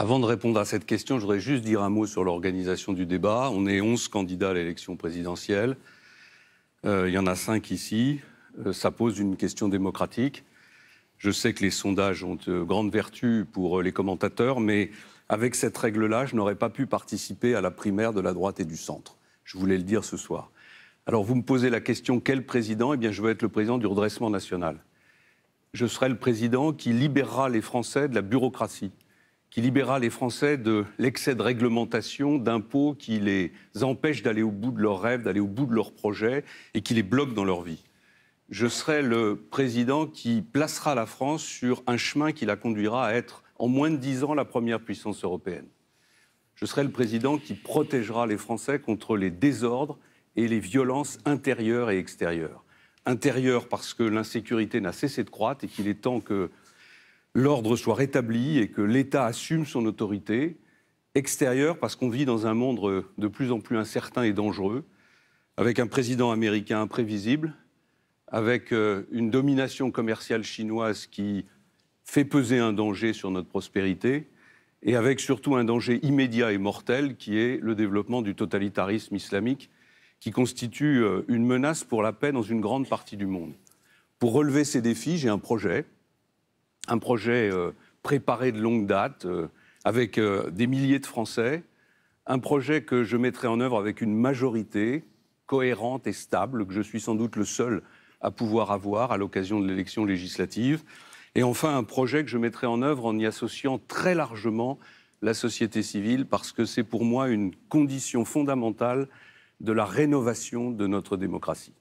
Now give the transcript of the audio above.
Avant de répondre à cette question, je voudrais juste dire un mot sur l'organisation du débat. On est 11 candidats à l'élection présidentielle. Il y en a 5 ici. Ça pose une question démocratique. Je sais que les sondages ont de grandes vertus pour les commentateurs, mais avec cette règle-là, je n'aurais pas pu participer à la primaire de la droite et du centre. Je voulais le dire ce soir. Alors vous me posez la question, quel président ? Eh bien, je veux être le président du redressement national. Je serai le président qui libérera les Français de la bureaucratie, qui libérera les Français de l'excès de réglementation, d'impôts qui les empêchent d'aller au bout de leurs rêves, d'aller au bout de leurs projets et qui les bloquent dans leur vie. Je serai le président qui placera la France sur un chemin qui la conduira à être, en moins de 10 ans, la première puissance européenne. Je serai le président qui protégera les Français contre les désordres et les violences intérieures et extérieures. Intérieures parce que l'insécurité n'a cessé de croître et qu'il est temps que l'ordre soit rétabli et que l'État assume son autorité. Extérieure parce qu'on vit dans un monde de plus en plus incertain et dangereux, avec un président américain imprévisible, avec une domination commerciale chinoise qui fait peser un danger sur notre prospérité, et avec surtout un danger immédiat et mortel qui est le développement du totalitarisme islamique, qui constitue une menace pour la paix dans une grande partie du monde. Pour relever ces défis, j'ai un projet préparé de longue date, avec des milliers de Français, un projet que je mettrai en œuvre avec une majorité cohérente et stable, que je suis sans doute le seul à pouvoir avoir à l'occasion de l'élection législative. Et enfin, un projet que je mettrai en œuvre en y associant très largement la société civile, parce que c'est pour moi une condition fondamentale de la rénovation de notre démocratie.